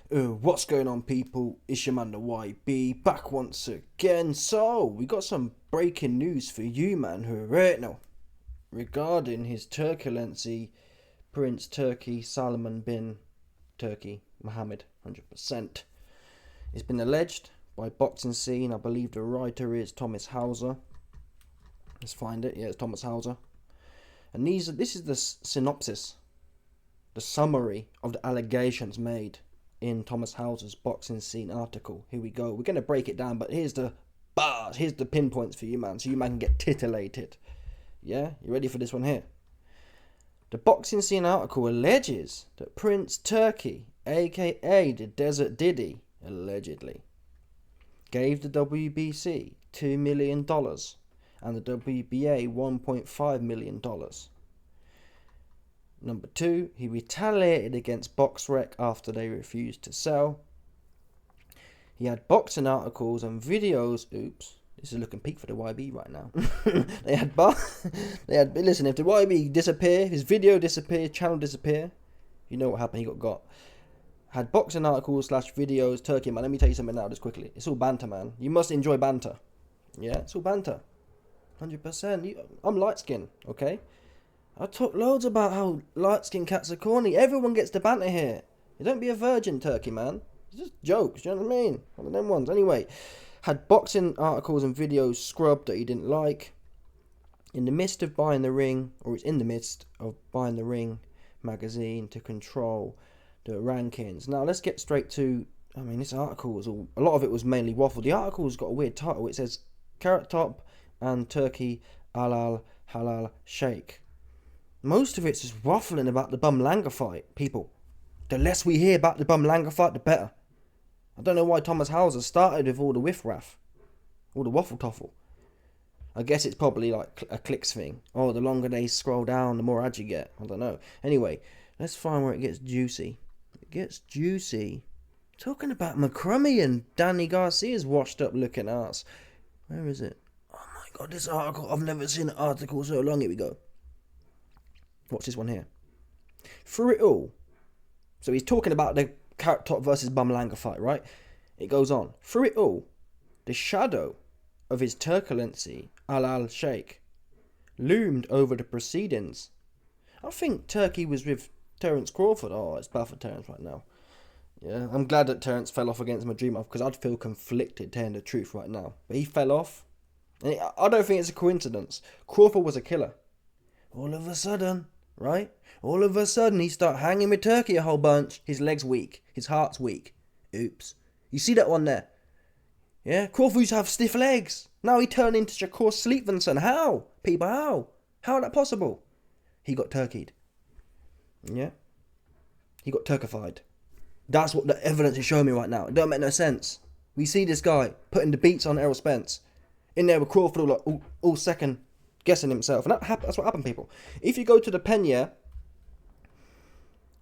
What's going on, people? It's your man the YB back once again. So we got some breaking news for you, man. Who right now regarding his turbulency, Prince Turki Salman bin Turki Mohammed, 100%. It's been alleged by Boxing Scene. I believe the writer is Thomas Hauser. Let's find it. Yeah, it's Thomas Hauser. And this is the synopsis, the summary of the allegations made in Thomas Hauser's Boxing Scene article. Here we go. We're going to break it down, but here's the bars, here's the pinpoints for you, man, so you man can get titillated. Yeah? You ready for this one here? The Boxing Scene article alleges that Prince Turki, aka the Desert Diddy, allegedly gave the WBC $2 million and the WBA $1.5 million. Number 2, he retaliated against BoxRec after they refused to sell. He had boxing articles and videos. Oops, this is looking peak for the YB right now. Listen, if the YB disappear, his video disappear, channel disappear, you know what happened. He got. Had boxing articles / videos. Turkey, man, let me tell you something now, just quickly. It's all banter, man. You must enjoy banter. Yeah, it's all banter. 100%. I'm light skinned, okay? I talk loads about how light-skinned cats are corny. Everyone gets the banter here. You don't be a virgin, Turkey, man. It's just jokes, you know what I mean? One of them ones. Anyway, had boxing articles and videos scrubbed that he didn't like. In the midst of buying the Ring, or it's in the midst of buying the Ring magazine to control the rankings. Now, let's get straight to, this article was a lot of it was mainly waffle. The article's got a weird title. It says, Carrot Top and Turkey Halal Shake. Most of it's just waffling about the Bum Langer fight, people. The less we hear about the Bum Langer fight, the better. I don't know why Thomas Hauser started with all the whiff-raff, all the waffle-toffle. I guess it's probably like a clicks thing. Oh, the longer they scroll down, the more ads you get. I don't know. Anyway, let's find where it gets juicy. It gets juicy. Talking about McCrummy and Danny Garcia's washed-up looking ass. Where is it? Oh my God, this article. I've never seen an article so long. Here we go. Watch this one here. Through it all. So he's talking about the Carrot Top versus Bum Langer fight, right? It goes on. Through it all, the shadow of his turbulency, Al Sheikh, loomed over the proceedings. I think Turkey was with Terence Crawford. Oh, it's bad for Terence right now. Yeah, I'm glad that Terence fell off against Madrimov because I'd feel conflicted telling the truth right now. But he fell off. And I don't think it's a coincidence. Crawford was a killer. All of a sudden, right? All of a sudden, he start hanging with Turkey a whole bunch. His leg's weak. His heart's weak. Oops. You see that one there? Yeah? Crawford used to have stiff legs. Now he turned into Shakur Sleepvinson. How? People, how? How is that possible? He got turkeyed. Yeah? He got turkified. That's what the evidence is showing me right now. It don't make no sense. We see this guy putting the beats on Errol Spence. In there with Crawford all second guessing himself. And that's what happened, people. If you go to the pen, yeah,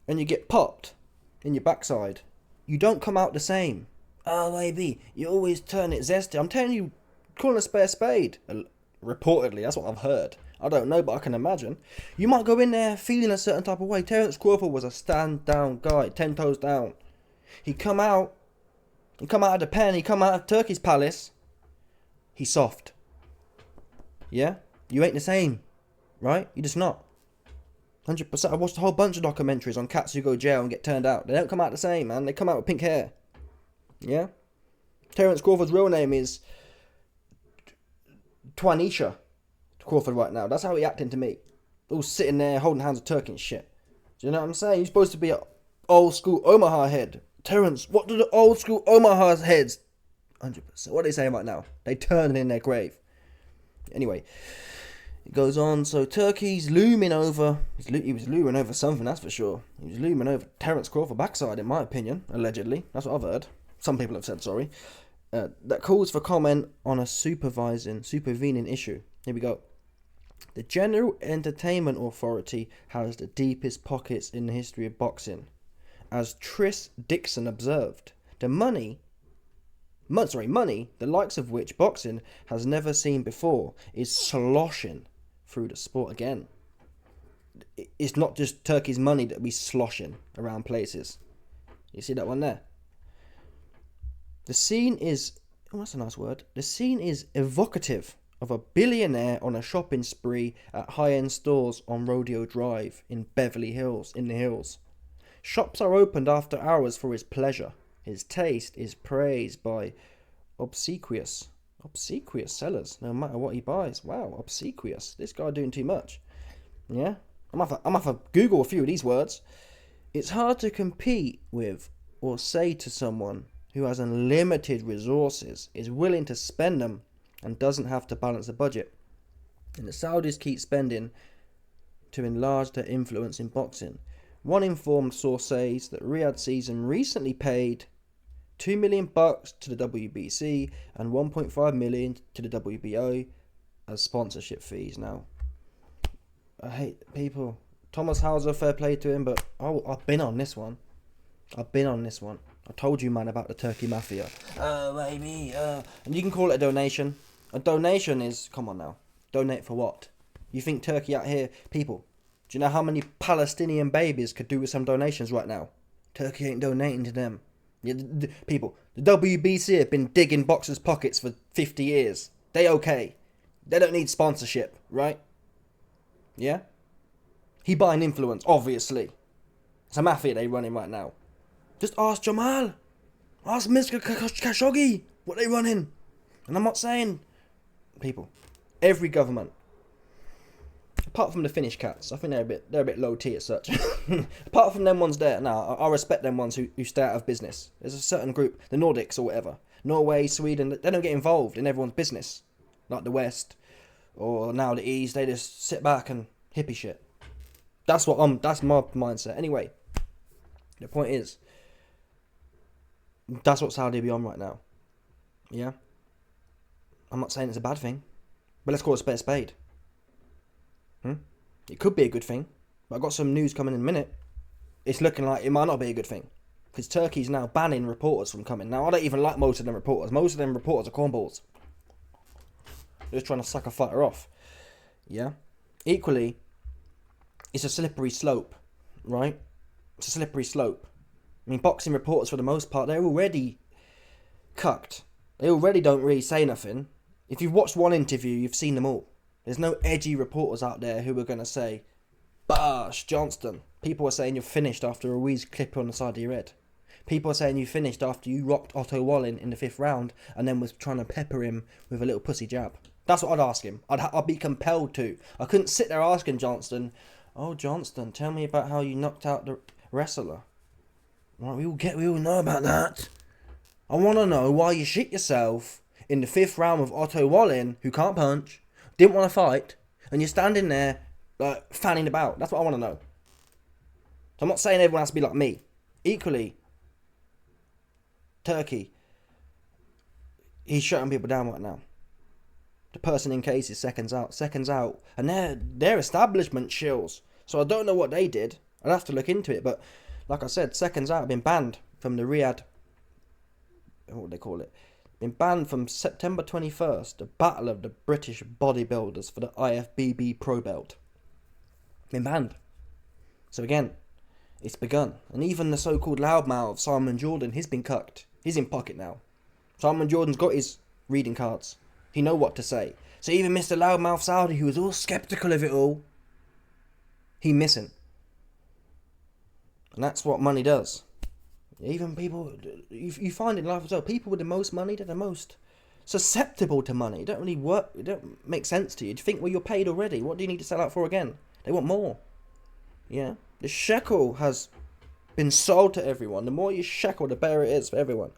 and you get popped in your backside, you don't come out the same. Oh, maybe. You always turn it zesty. I'm telling you, calling a spade. Reportedly, that's what I've heard. I don't know, but I can imagine. You might go in there feeling a certain type of way. Terence Crawford was a stand-down guy, 10 toes down. He come out of the pen, he come out of Turkey's palace. He's soft. Yeah? You ain't the same, right? You're just not. 100%. I watched a whole bunch of documentaries on cats who go jail and get turned out. They don't come out the same, man. They come out with pink hair. Yeah? Terence Crawford's real name is Twanisha Crawford right now. That's how he acting to me. All sitting there holding hands with Turkey and shit. Do you know what I'm saying? You're supposed to be an old school Omaha head. Terence, what do the old school Omaha heads? 100%. What are they saying right now? They turning in their grave. Anyway, it goes on. So Turkey's looming over. He was looming over something, that's for sure. He was looming over Terence Crawford backside, in my opinion, allegedly. That's what I've heard. Some people have said, sorry. That calls for comment on a supervening issue. Here we go. The General Entertainment Authority has the deepest pockets in the history of boxing. As Tris Dixon observed, money, the likes of which boxing has never seen before, is sloshing through the sport again. It's not just Turkey's money that we sloshing around places. You see that one there? The scene is, oh, that's a nice word. The scene is evocative of a billionaire on a shopping spree at high-end stores on Rodeo Drive in Beverly Hills, in the hills. Shops are opened after hours for his pleasure. His taste is praised by obsequious sellers, no matter what he buys. Wow, obsequious. This guy doing too much. Yeah? I'm gonna have to Google a few of these words. It's hard to compete with or say to someone who has unlimited resources, is willing to spend them, and doesn't have to balance a budget. And the Saudis keep spending to enlarge their influence in boxing. One informed source says that Riyadh season recently paid $2 million to the WBC and $1.5 million to the WBA as sponsorship fees. Now, I hate people. Thomas Hauser, fair play to him, but I've been on this one. I told you, man, about the Turkey Mafia. Baby, and you can call it a donation. A donation is, come on now, donate for what? You think Turkey out here, people, do you know how many Palestinian babies could do with some donations right now? Turkey ain't donating to them. Yeah, people, the WBC have been digging boxers' pockets for 50 years. They okay. They don't need sponsorship, right? Yeah? He buying influence, obviously. It's a mafia they running right now. Just ask Jamal. Ask Mr. Khashoggi what they running. And I'm not saying, people, every government, apart from the Finnish cats, I think they're a bit low T as such. Apart from them ones there, now I respect them ones who stay out of business. There's a certain group, the Nordics or whatever, Norway, Sweden, they don't get involved in everyone's business, like the West or now the East. They just sit back and hippie shit. That's my mindset. Anyway, the point is, that's what Saudi be on right now. Yeah, I'm not saying it's a bad thing, but let's call it a spade. It could be a good thing, but I got some news coming in a minute. It's looking like it might not be a good thing, because Turkey's now banning reporters from coming. Now, I don't even like most of them reporters. Most of them reporters are cornballs. They're just trying to suck a fighter off. Yeah? Equally, it's a slippery slope, right? It's a slippery slope. I mean, boxing reporters, for the most part, they're already cucked. They already don't really say nothing. If you've watched one interview, you've seen them all. There's no edgy reporters out there who are going to say, Bosh, Johnston. People are saying you're finished after a wheeze clip on the side of your head. People are saying you finished after you rocked Otto Wallin in the 5th round and then was trying to pepper him with a little pussy jab. That's what I'd ask him. I'd be compelled to. I couldn't sit there asking Johnston, oh, Johnston, tell me about how you knocked out the wrestler. Right, we all know about that. I want to know why you shit yourself in the 5th round with Otto Wallin, who can't punch, didn't want to fight, and you're standing there like fanning about. That's what I want to know. So I'm not saying everyone has to be like me. Equally, Turkey, he's shutting people down right now. The person in case is seconds out, and they're establishment shills. So I don't know what they did. I'd have to look into it, but like I said, seconds out have been banned from the Riyadh, what would they call it? Been banned from September 21st, the battle of the British bodybuilders for the IFBB Pro Belt. Been banned. So again, it's begun. And even the so-called loudmouth Simon Jordan, he's been cucked. He's in pocket now. Simon Jordan's got his reading cards. He know what to say. So even Mr. Loudmouth Saudi, who was all skeptical of it all, he missing. And that's what money does. Even people, you find in life as well, people with the most money, they're the most susceptible to money. It don't really work, it don't make sense to you. Do you think, well, you're paid already, what do you need to sell out for again? They want more. Yeah? The shekel has been sold to everyone. The more you shekel, the better it is for everyone.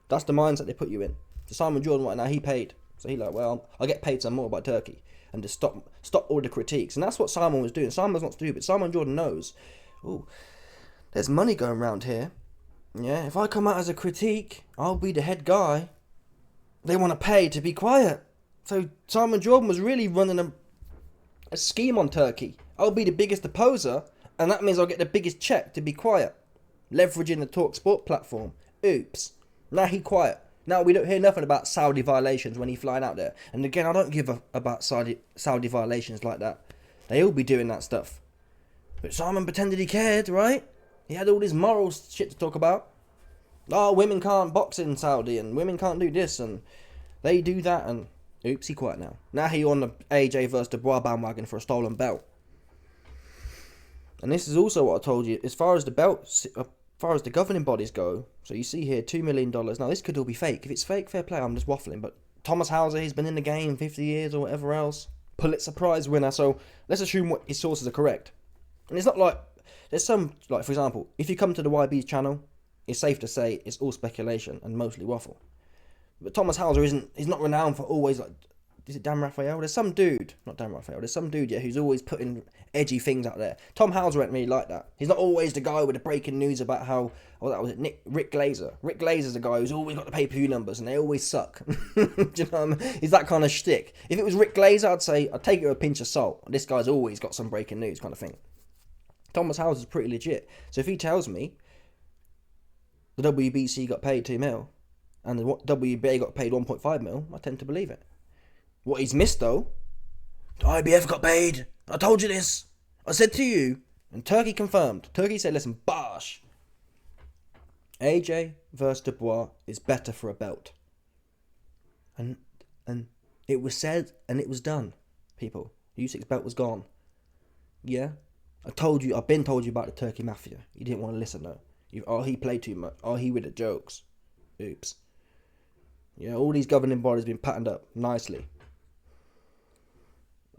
That's the mindset they put you in. So Simon Jordan right now, he paid. So he like, well, I'll get paid some more by Turkey. And just stop all the critiques. And that's what Simon was doing. Simon's not stupid. Simon Jordan knows, oh, there's money going around here. Yeah, if I come out as a critique, I'll be the head guy. They want to pay to be quiet. So Simon Jordan was really running a scheme on Turkey. I'll be the biggest opposer, and that means I'll get the biggest check to be quiet. Leveraging the Talk Sport platform. Oops. Now he quiet. Now we don't hear nothing about Saudi violations when he's flying out there. And again, I don't give about Saudi violations like that. They all be doing that stuff. But Simon pretended he cared, right? He had all this moral shit to talk about. Oh, women can't box in Saudi, and women can't do this, and they do that, and oops, he quiet now. Now he on the AJ versus Dubois bandwagon for a stolen belt. And this is also what I told you, as far as the belts, as far as the governing bodies go. So you see here, $2 million. Now this could all be fake. If it's fake, fair play, I'm just waffling. But Thomas Hauser, he's been in the game 50 years or whatever else. Pulitzer Prize winner, so let's assume what his sources are correct. And it's not like, there's some, like for example, if you come to the YB's channel, it's safe to say it's all speculation and mostly waffle. But Thomas Hauser he's not renowned for always like, is it Dan Raphael? There's some dude, not Dan Raphael, there's some dude, yeah, who's always putting edgy things out there. Tom Hauser ain't really like that. He's not always the guy with the breaking news about how, that was it, Rick Glazer. Rick Glazer's a guy who's always got the pay-per-view numbers and they always suck. Do you know what I mean? He's that kind of shtick. If it was Rick Glazer, I'd say, I'd take it with a pinch of salt. This guy's always got some breaking news kind of thing. Thomas Hauser's pretty legit. So if he tells me the WBC got paid 2 mil and the WBA got paid 1.5 mil, I tend to believe it. What he's missed though, the IBF got paid. I told you this. I said to you. And Turkey confirmed. Turkey said, listen, bosh. AJ versus Dubois is better for a belt. And it was said and it was done, people. Usyk's belt was gone. Yeah? I've been told you about the Turkey Mafia. You didn't want to listen though. He played too much. He with the jokes. Oops. Yeah, all these governing bodies been patterned up nicely.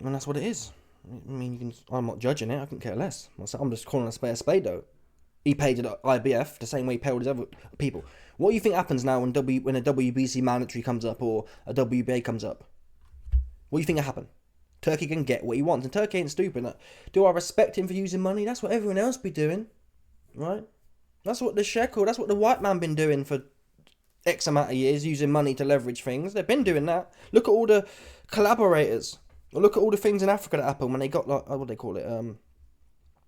And that's what it is. I mean, I'm not judging it. I couldn't care less. I'm just calling a spade though. He paid the IBF the same way he paid all his other people. What do you think happens now when a WBC mandatory comes up or a WBA comes up? What do you think will happen? Turkey can get what he wants. And Turkey ain't stupid. Do I respect him for using money? That's what everyone else be doing. Right? That's what the shekel, that's what the white man been doing for X amount of years, using money to leverage things. They've been doing that. Look at all the collaborators. Look at all the things in Africa that happen when they got, like, what do they call it?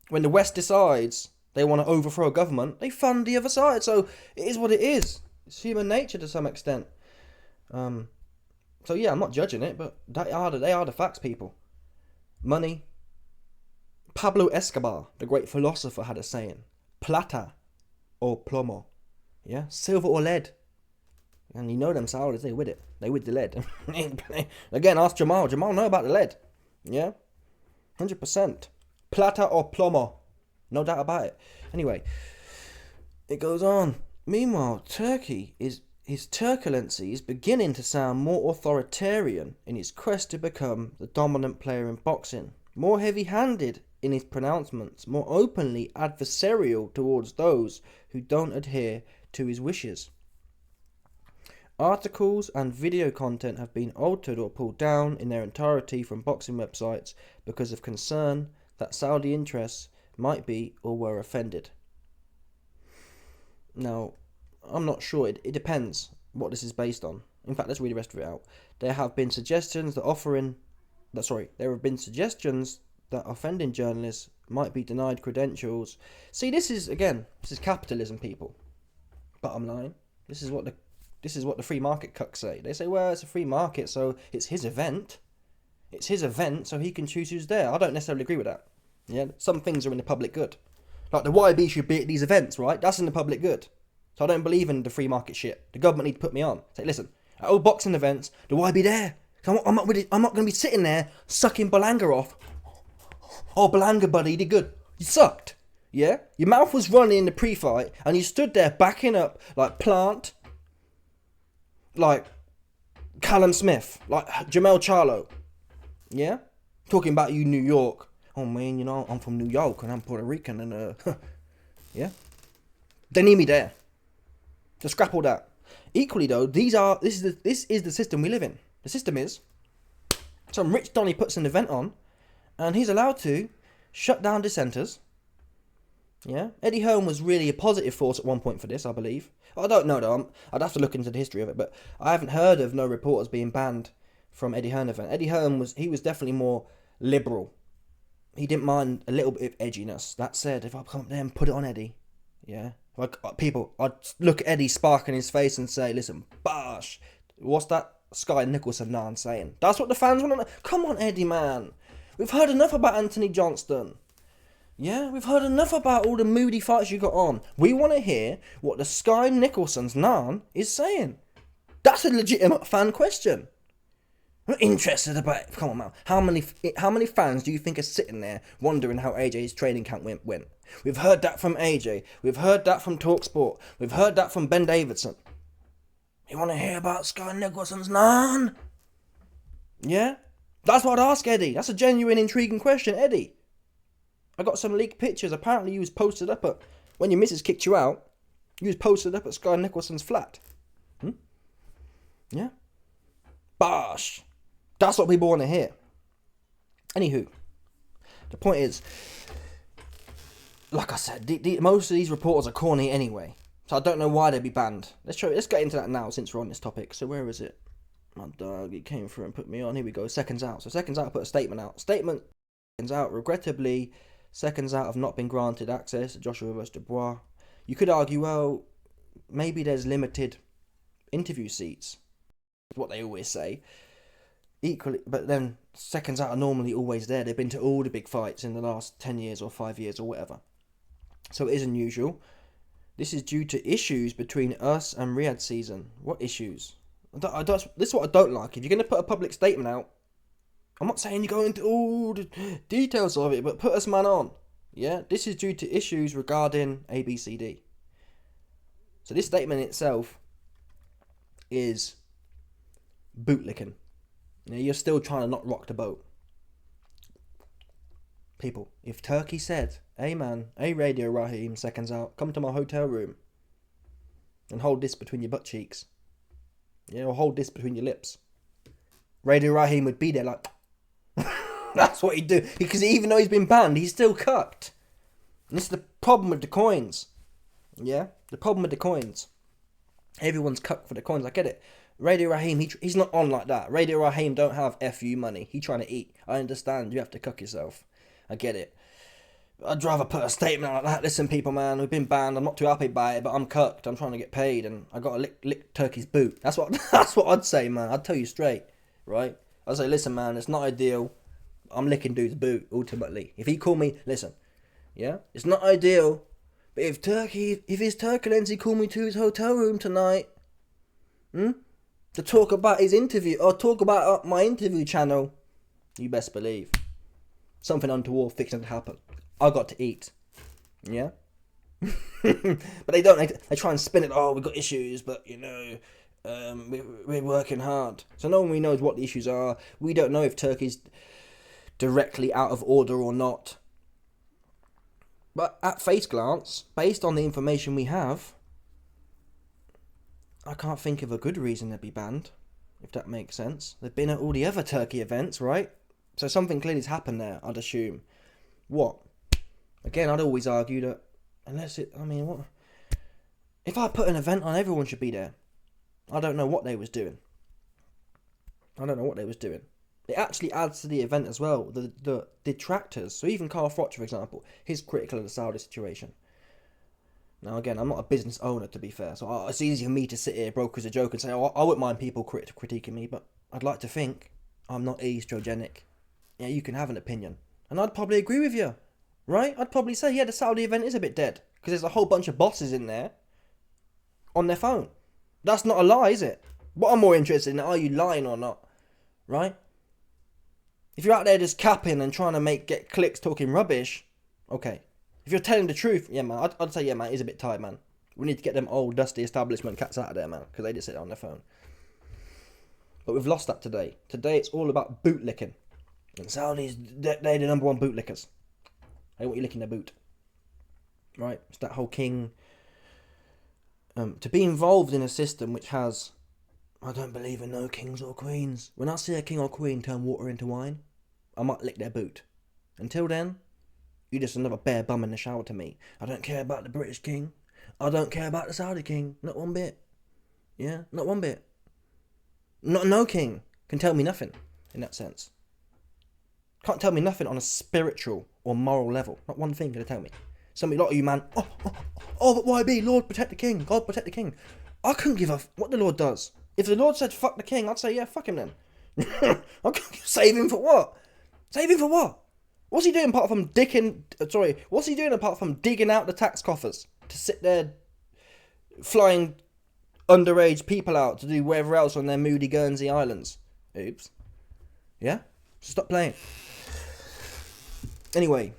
When the West decides they want to overthrow a government, they fund the other side. So it is what it is. It's human nature to some extent. So yeah, I'm not judging it, but they are the facts, people. Money. Pablo Escobar, the great philosopher, had a saying: plata or plomo. Yeah, silver or lead. And you know them Saudis, they with it. They with the lead. Again, ask Jamal. Jamal know about the lead. Yeah? 100%. Plata or plomo. No doubt about it. Anyway, it goes on. Meanwhile, his turbulency is beginning to sound more authoritarian in his quest to become the dominant player in boxing. More heavy-handed in his pronouncements. More openly adversarial towards those who don't adhere to his wishes. Articles and video content have been altered or pulled down in their entirety from boxing websites because of concern that Saudi interests might be or were offended. Now, I'm not sure. It depends what this is based on. In fact, let's read the rest of it out. There have been suggestions that offending journalists might be denied credentials. See, this is capitalism, people. Bottom line. This is what the free market cucks say. They say, well, it's a free market, so it's his event. It's his event, so he can choose who's there. I don't necessarily agree with that. Yeah, some things are in the public good. Like the YB should be at these events, right? That's in the public good. So I don't believe in the free market shit. The government need to put me on. Say, listen, at all boxing events, the YB there. I'm not going to be sitting there sucking Belanga off. Oh, Belanga, buddy, you did good. You sucked. Yeah? Your mouth was running in the pre-fight, and you stood there backing up like Plant, like Callum Smith, like Jamel Charlo. Yeah? Talking about you, New York. Oh, man, you know, I'm from New York, and I'm Puerto Rican, and, yeah? They need me there. To scrap all that. Equally, though, this is the system we live in. The system is, some rich Donny puts an event on, and he's allowed to shut down dissenters. Yeah? Eddie Hearn was really a positive force at one point for this, I believe. I don't know, though. I'd have to look into the history of it, but I haven't heard of no reporters being banned from Eddie Hearn event. Eddie Hearn was definitely more liberal. He didn't mind a little bit of edginess. That said, if I come up there and put it on Eddie, yeah, like I'd look at Eddie, spark in his face and say, listen, bosh, what's that Sky Nicholson man saying? That's what the fans want to know. Come on, Eddie, man. We've heard enough about Anthony Johnston. Yeah, we've heard enough about all the moody fights you got on. We want to hear what the Sky Nicholson's Nan is saying. That's a legitimate fan question. I'm not interested about it. Come on, man. How many fans do you think are sitting there wondering how AJ's training camp went? We've heard that from AJ. We've heard that from TalkSport. We've heard that from Ben Davidson. You want to hear about Sky Nicholson's Nan? Yeah? That's what I'd ask Eddie. That's a genuine, intriguing question, Eddie. I got some leaked pictures. Apparently you was posted up at, when your missus kicked you out, you was posted up at Sky Nicholson's flat. Yeah? Bosh. That's what people want to hear. Anywho, the point is, like I said, most of these reporters are corny anyway. So I don't know why they'd be banned. Let's get into that now since we're on this topic. So where is it? My dog, he came through and put me on. Here we go. Seconds Out. So Seconds Out put a statement out. Seconds Out, regrettably, Seconds Out have not been granted access to Joshua vs. Dubois. You could argue, well, maybe there's limited interview seats. What they always say. Equally, but then Seconds Out are normally always there. They've been to all the big fights in the last 10 years or 5 years or whatever. So it is unusual. This is due to issues between us and Riyadh's season. What issues? This is what I don't like. If you're going to put a public statement out, I'm not saying you go into all the details of it, but put us man on. Yeah, this is due to issues regarding ABCD. So this statement itself is bootlicking. You know, you're still trying to not rock the boat. People, if Turkey said, hey man, hey Radio Raheem, Seconds Out, come to my hotel room and hold this between your butt cheeks. Yeah, or hold this between your lips. Radio Raheem would be there like, that's what he'd do. Because even though he's been banned, he's still cucked. And this is the problem with the coins. Yeah, the problem with the coins. Everyone's cucked for the coins, I get it. Radio Raheem, he's not on like that. Radio Raheem don't have FU money. He trying to eat. I understand, you have to cuck yourself. I get it. I'd rather put a statement like that. Listen, people, man, we've been banned. I'm not too happy by it, but I'm cucked. I'm trying to get paid, and I got to lick Turkey's boot. That's what I'd say, man. I'd tell you straight, right? I'd say, listen, man, it's not ideal. I'm licking dude's boot, ultimately. If he called me, listen, yeah? It's not ideal, but if his Turkilensi called me to his hotel room tonight, to talk about his interview, or talk about my interview channel, you best believe something untoward fixing to happen. I got to eat. Yeah? But they don't. They try and spin it. Oh, we've got issues, but, you know, we're working hard. So no one really knows what the issues are. We don't know if Turkey's directly out of order or not. But at face glance, based on the information we have, I can't think of a good reason they'd be banned, if that makes sense. They've been at all the other Turkey events, right? So something clearly's happened there, I'd assume. What? Again, I'd always argue that what? If I put an event on, everyone should be there. I don't know what they was doing. It actually adds to the event as well, the detractors. So even Carl Froch, for example, he's critical of the Saudi situation. Now again, I'm not a business owner, to be fair, so it's easy for me to sit here broke as a joke and say, oh, I wouldn't mind people critiquing me, but I'd like to think I'm not estrogenic. Yeah, you can have an opinion. And I'd probably agree with you, right? I'd probably say, yeah, the Saudi event is a bit dead, because there's a whole bunch of bosses in there on their phone. That's not a lie, is it? What I'm more interested in, are you lying or not, right? If you're out there just capping and trying to get clicks talking rubbish, okay. If you're telling the truth, yeah, man, I'd say, yeah, man, it's a bit tight, man. We need to get them old, dusty establishment cats out of there, man, because they just sit on their phone. But we've lost that today. Today, it's all about bootlicking. And Saudis, they're the number one bootlickers. They want you licking their boot. Right? It's that whole king. To be involved in a system which has, I don't believe in no kings or queens. When I see a king or queen turn water into wine, I might lick their boot. Until then, you're just another bare bum in the shower to me. I don't care about the British king. I don't care about the Saudi king. Not one bit. Yeah? Not one bit. No king can tell me nothing in that sense. Can't tell me nothing on a spiritual or moral level. Not one thing can tell me. A lot of you, man, but YB, Lord protect the king. God protect the king. I couldn't give a what the Lord does. If the Lord said fuck the king, I'd say, yeah, fuck him then. Save him for what? Save him for what? What's he doing apart from what's he doing apart from digging out the tax coffers to sit there flying underage people out to do whatever else on their moody Guernsey islands? Oops. Yeah? Stop playing. Anyway.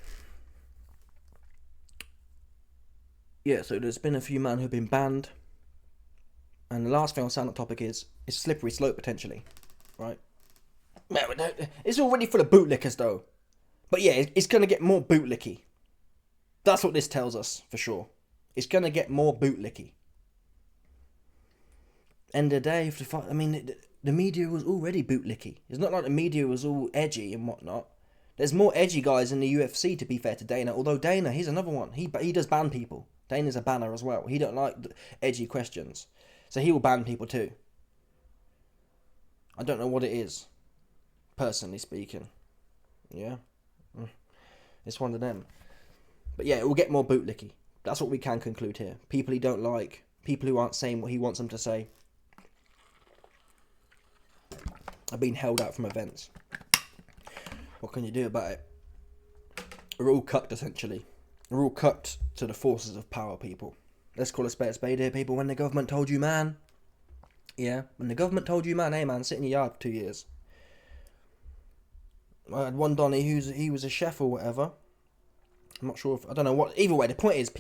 Yeah, so there's been a few men who've been banned. And the last thing I'll say on that topic is it's a slippery slope potentially. Right? It's already full of bootlickers though. But yeah, it's going to get more bootlicky. That's what this tells us for sure. It's going to get more bootlicky. End of the day, the media was already bootlicky. It's not like the media was all edgy and whatnot. There's more edgy guys in the UFC, to be fair to Dana. Although Dana, he's another one. He does ban people. Dana's a banner as well. He don't like edgy questions. So he will ban people too. I don't know what it is, personally speaking. Yeah. It's one of them. But yeah, it will get more bootlicky. That's what we can conclude here. People he don't like. People who aren't saying what he wants them to say are being held out from events. What can you do about it? We're all cucked, essentially. We're all cucked to the forces of power, people. Let's call a spade here, people. When the government told you, man. Yeah, when the government told you, man, hey, man, sit in your yard for 2 years. I had one Donny he was a chef or whatever. I'm not sure if, I don't know what, either way, the point is,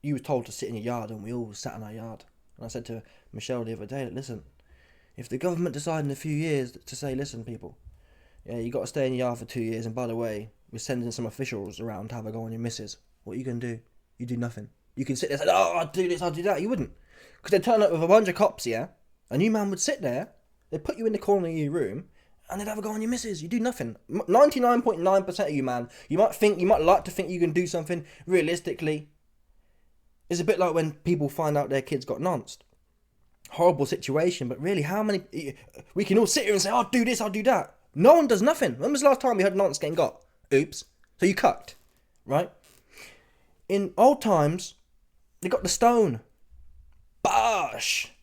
you were told to sit in your yard and we all sat in our yard. And I said to Michelle the other day, listen, if the government decide in a few years to say, listen, people, yeah, you got to stay in your yard for 2 years, and by the way, we're sending some officials around to have a go on your missus. What are you going to do? You do nothing. You can sit there and say, oh, I'll do this, I'll do that. You wouldn't. Because they'd turn up with a bunch of cops, yeah? And you, man, would sit there, they'd put you in the corner of your room, and they'd have a go on your missus. You do nothing. 99.9% of you, man, you might like to think you can do something. Realistically, it's a bit like when people find out their kids got nonced. Horrible situation, but really, how many... We can all sit here and say, I'll do this, I'll do that. No one does nothing. When was the last time we heard nonce getting got? Oops. So you cucked, right? In old times, they got the stone. Bosh!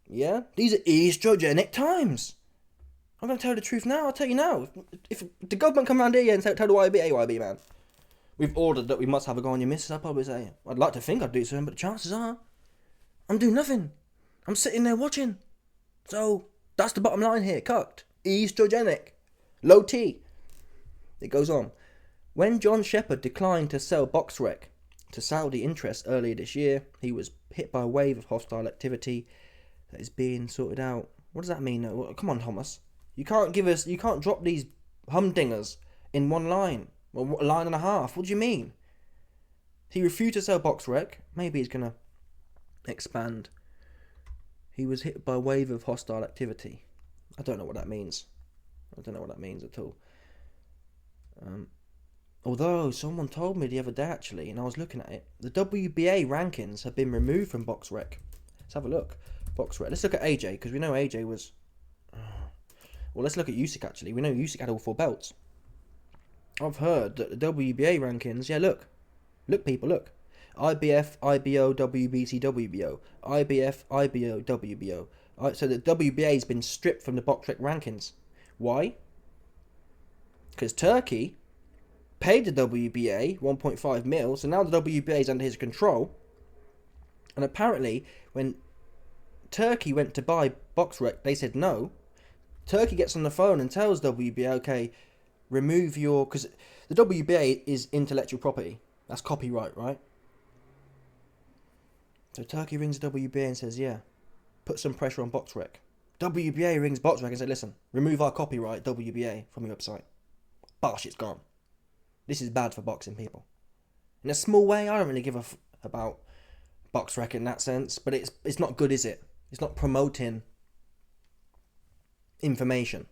Yeah? These are estrogenic times. I'm going to tell you the truth now. I'll tell you now. If the government come around here and tell the YB, man, we've ordered that we must have a go on your missus, I'd probably say, I'd like to think I'd do something, but the chances are, I'm doing nothing. I'm sitting there watching. So, that's the bottom line here. Cucked. Estrogenic. Low T. It goes on. When John Shepherd declined to sell BoxRec to Saudi interests earlier this year, he was hit by a wave of hostile activity that is being sorted out. What does that mean? Come on, Thomas. You can't drop these humdingers in one line. Or a line and a half. What do you mean? He refused to sell BoxRec. Maybe he's going to expand. He was hit by a wave of hostile activity. I don't know what that means. I don't know what that means at all. Although someone told me the other day actually, and I was looking at it, the WBA rankings have been removed from BoxRec. Let's have a look. BoxRec. Let's look at AJ, because we know AJ was... Well, let's look at Usyk actually. We know Usyk had all 4 belts. I've heard that the WBA rankings... Yeah, look. Look, people, look. IBF, IBO, WBC, WBO. IBF, IBO, WBO. So the WBA has been stripped from the BoxRec rankings. Why? Because Turkey paid the WBA 1.5 mil, so now the WBA is under his control. And apparently, when Turkey went to buy BoxRec, they said no. Turkey gets on the phone and tells WBA, okay, remove your... Because the WBA is intellectual property. That's copyright, right? So Turkey rings the WBA and says, yeah, put some pressure on BoxRec. WBA rings BoxRec and said, listen, remove our copyright, WBA, from your website. Bosh, it's gone. This is bad for boxing, people. In a small way, I don't really give a about BoxRec in that sense, but it's not good, is it? It's not promoting information.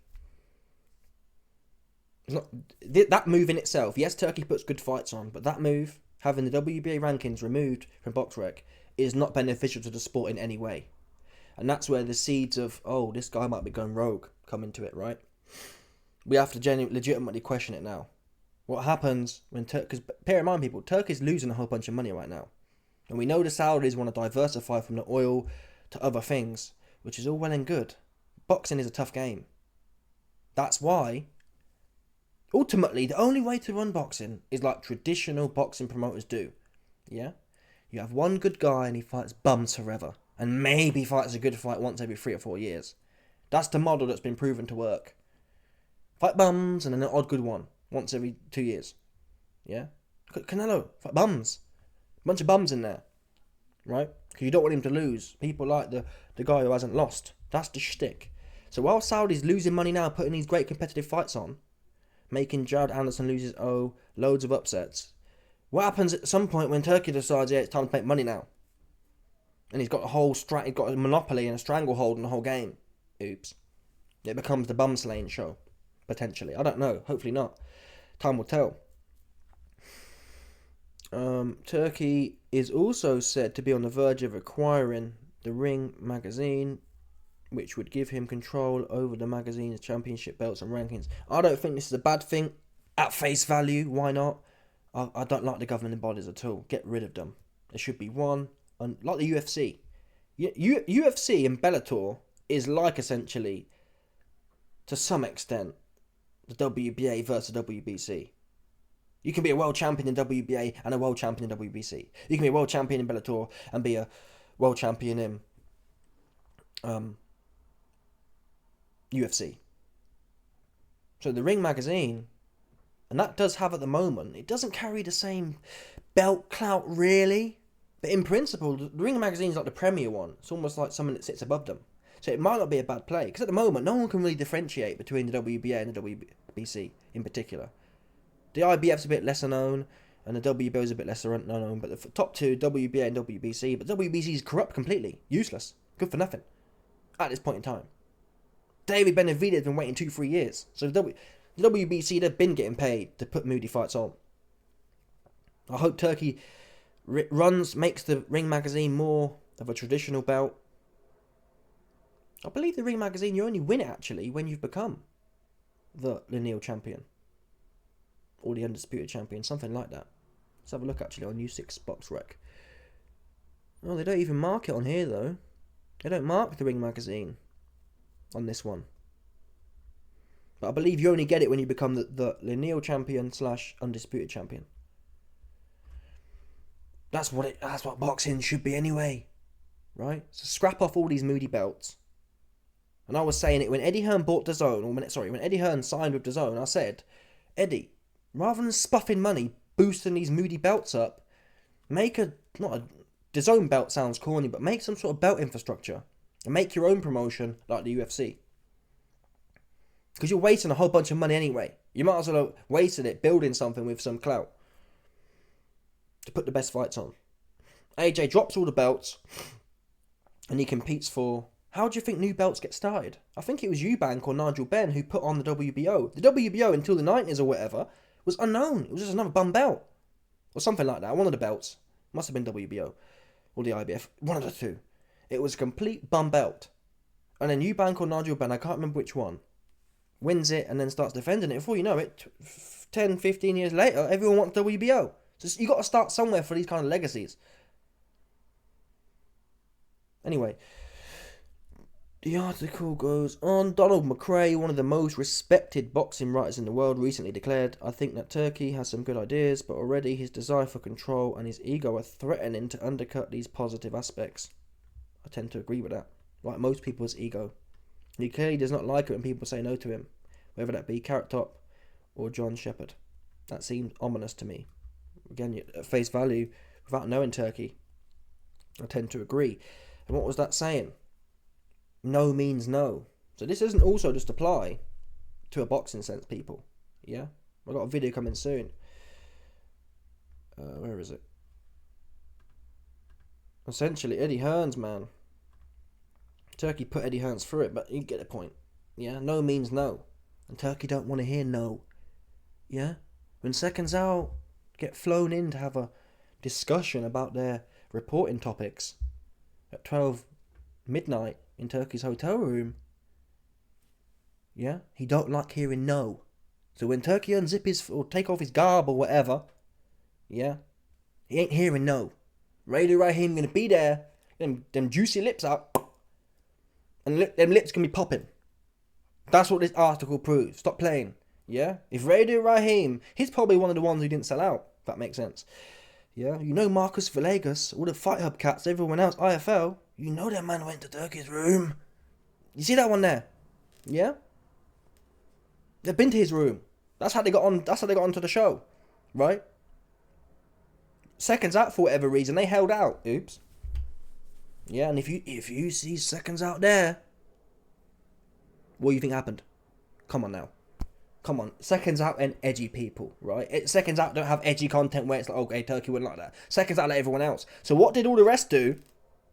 It's not that move in itself. Yes, Turkey puts good fights on, but that move, having the WBA rankings removed from BoxRec, is not beneficial to the sport in any way. And that's where the seeds of, oh, this guy might be going rogue, come into it, right? We have to legitimately question it now. What happens when because bear in mind, people, Turkey's losing a whole bunch of money right now. And we know the Saudis want to diversify from the oil to other things, which is all well and good. Boxing is a tough game. That's why Ultimately, the only way to run boxing is like traditional boxing promoters do. Yeah? You have one good guy and he fights bums forever. And maybe fights a good fight once every 3 or 4 years. That's the model that's been proven to work. Fight bums and then an odd good one once every 2 years. Yeah? Canelo, fight bums. Bunch of bums in there. Right? Because you don't want him to lose. People like the guy who hasn't lost. That's the shtick. So while Saudi's losing money now, putting these great competitive fights on, making Jared Anderson lose his loads of upsets, what happens at some point when Turkey decides, yeah, it's time to make money now? And he's got he's got a monopoly and a stranglehold on the whole game. Oops. It becomes the bum slaying show. Potentially. I don't know. Hopefully not. Time will tell. Turkey is also said to be on the verge of acquiring the Ring magazine, which would give him control over the magazine's championship belts and rankings. I don't think this is a bad thing. At face value, why not? I don't like the governing bodies at all. Get rid of them. There should be one, and like the UFC. UFC and Bellator is like, essentially, to some extent, the WBA versus WBC. You can be a world champion in WBA and a world champion in WBC. You can be a world champion in Bellator and be a world champion in UFC. So the Ring magazine, and that does have at the moment, it doesn't carry the same belt clout really, but in principle, the Ring magazine is like the premier one. It's almost like something that sits above them. So it might not be a bad play, because at the moment, no one can really differentiate between the WBA and the WBC in particular. The IBF's a bit lesser known, and the WBO is a bit lesser known, but the top two, WBA and WBC, but WBC is corrupt completely, useless, good for nothing, at this point in time. David Benavidez has been waiting 2-3 years, so the WBC, they've been getting paid to put moody fights on. I hope Turkey makes the Ring magazine more of a traditional belt. I believe the Ring magazine, you only win it actually when you've become the lineal champion. Or the undisputed champion, something like that. Let's have a look actually on U6 Box Rec. Oh, they don't even mark it on here though. They don't mark the Ring magazine on this one. But I believe you only get it when you become the lineal champion / undisputed champion. That's what boxing should be anyway. Right? So scrap off all these moody belts. And I was saying it when Eddie Hearn bought DAZN, when Eddie Hearn signed with DAZN, I said, Eddie, rather than spuffing money, boosting these moody belts up, make DAZN belt sounds corny, but make some sort of belt infrastructure. And make your own promotion like the UFC. Because you're wasting a whole bunch of money anyway. You might as well have wasted it building something with some clout. To put the best fights on. AJ drops all the belts. And he competes for... How do you think new belts get started? I think it was Eubank or Nigel Benn who put on the WBO. The WBO until the 90s or whatever was unknown. It was just another bum belt. Or something like that. One of the belts. Must have been WBO. Or the IBF. One of the two. It was a complete bum belt. And then Eubank or Nigel Benn, I can't remember which one, wins it and then starts defending it. Before you know it, 10, 15 years later, everyone wants WBO. So you got to start somewhere for these kind of legacies. Anyway, the article goes on. Donald McRae, one of the most respected boxing writers in the world, recently declared, I think that Turkey has some good ideas, but already his desire for control and his ego are threatening to undercut these positive aspects. I tend to agree with that. Like most people's ego. He clearly does not like it when people say no to him, whether that be Carrot Top or John Shepherd. That seems ominous to me. Again, at face value, without knowing Turkey, I tend to agree. And what was that saying? No means no. So this doesn't also just apply to a boxing sense, people. Yeah? I've got a video coming soon. Where is it? Essentially, Eddie Hearns, man. Turkey put Eddie Hearns through it, but you get the point. Yeah? No means no. And Turkey don't want to hear no. Yeah? When seconds out get flown in to have a discussion about their reporting topics at 12 midnight in Turkey's hotel room, yeah, he don't like hearing no. So when Turkey unzip his, or take off his garb or whatever, yeah, he ain't hearing no. Radio Raheem gonna be there, them juicy lips out, and them lips can be popping. That's what this article proves. Stop playing. Yeah? If Radio Raheem, he's probably one of the ones who didn't sell out, if that makes sense. Yeah? You know Marcus Villegas, all the Fight Hub cats, everyone else, IFL, you know that man went to Turki's room. You see that one there? Yeah? They've been to his room. That's how they got on. That's how they got onto the show, right? Seconds out, for whatever reason, they held out. Oops. Yeah, and if you see Seconds out there, what do you think happened? Come on now, come on. Seconds out and edgy people, right? Seconds out don't have edgy content where it's like, okay, Turkey wouldn't like that. Seconds out like everyone else. So what did all the rest do?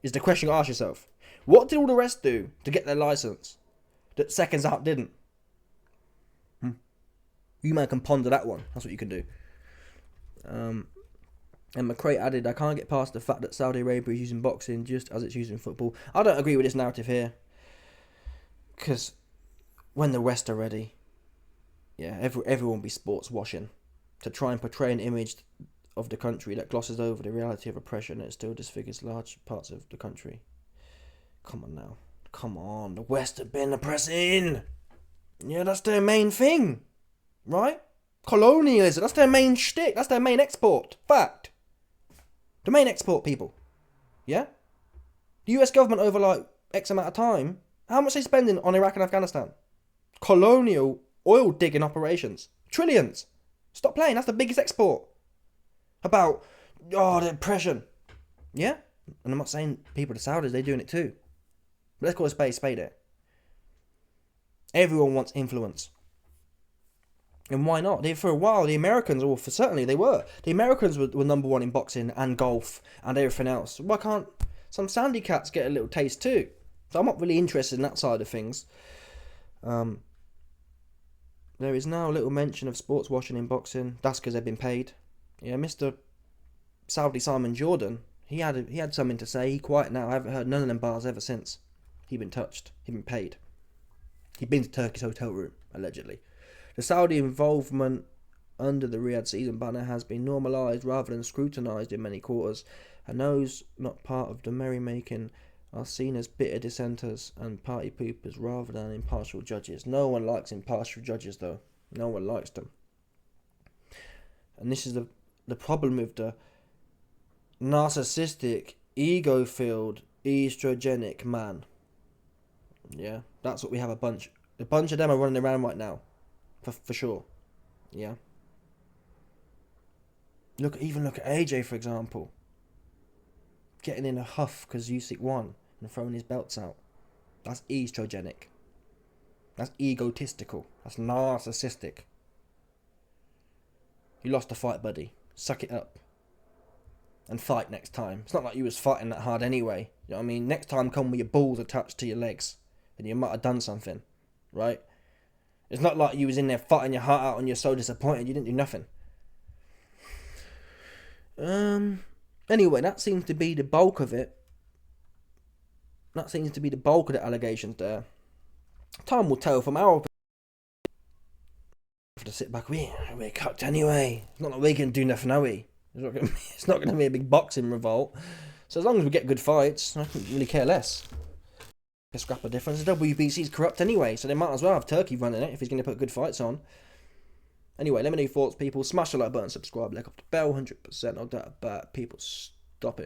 Is the question you ask yourself. What did all the rest do to get their license that Seconds out didn't? You man can ponder that one. That's what you can do. And McCray added, I can't get past the fact that Saudi Arabia is using boxing just as it's using football. I don't agree with this narrative here. Because when the West are ready, yeah, everyone will be sports washing to try and portray an image of the country that glosses over the reality of oppression and it still disfigures large parts of the country. Come on now. Come on. The West have been oppressing. Yeah, that's their main thing. Right? Colonialism, that's their main shtick, that's their main export. Fact. The main export, people. Yeah? The US government over like X amount of time, how much are they spending on Iraq and Afghanistan? Colonial oil digging operations. Trillions. Stop playing, that's the biggest export. About, the oppression. Yeah? And I'm not saying people, the Saudis, they're doing it too. But let's call a spade it. Everyone wants influence. And why not? For a while, the Americans, or for certainly they were. The Americans were number one in boxing and golf and everything else. Why can't some Sandy cats get a little taste too? So I'm not really interested in that side of things. There is now a little mention of sports washing in boxing. That's because they've been paid. Yeah, Mr. Saudi Simon Jordan, he had something to say. He quiet now. I haven't heard none of them bars ever since. He'd been touched. He'd been paid. He'd been to Turkey's hotel room, allegedly. The Saudi involvement under the Riyadh season banner has been normalised rather than scrutinised in many quarters, and those not part of the merrymaking are seen as bitter dissenters and party poopers rather than impartial judges. No one likes impartial judges, though. No one likes them. And this is the problem with the narcissistic, ego-filled, estrogenic man. Yeah, that's what we have a bunch of them are running around right now. For sure. Yeah. Look at AJ, for example. Getting in a huff because Usyk won and throwing his belts out. That's estrogenic. That's egotistical. That's narcissistic. You lost a fight, buddy. Suck it up. And fight next time. It's not like you was fighting that hard anyway. You know what I mean? Next time come with your balls attached to your legs. And you might have done something. Right? It's not like you was in there fighting your heart out and you're so disappointed you didn't do nothing. Anyway, that seems to be the bulk of it. That seems to be the bulk of the allegations there. Time will tell from our have to sit back. We're cooked anyway. It's not like we can do nothing, are we? It's not going to be a big boxing revolt. So as long as we get good fights, I don't really care less. A scrap of difference. The WBC's corrupt anyway, so they might as well have Turkey running it if he's going to put good fights on. Anyway, let me know your thoughts, people. Smash the like button, subscribe, like off the bell, 100%. No doubt about it. People, stop it.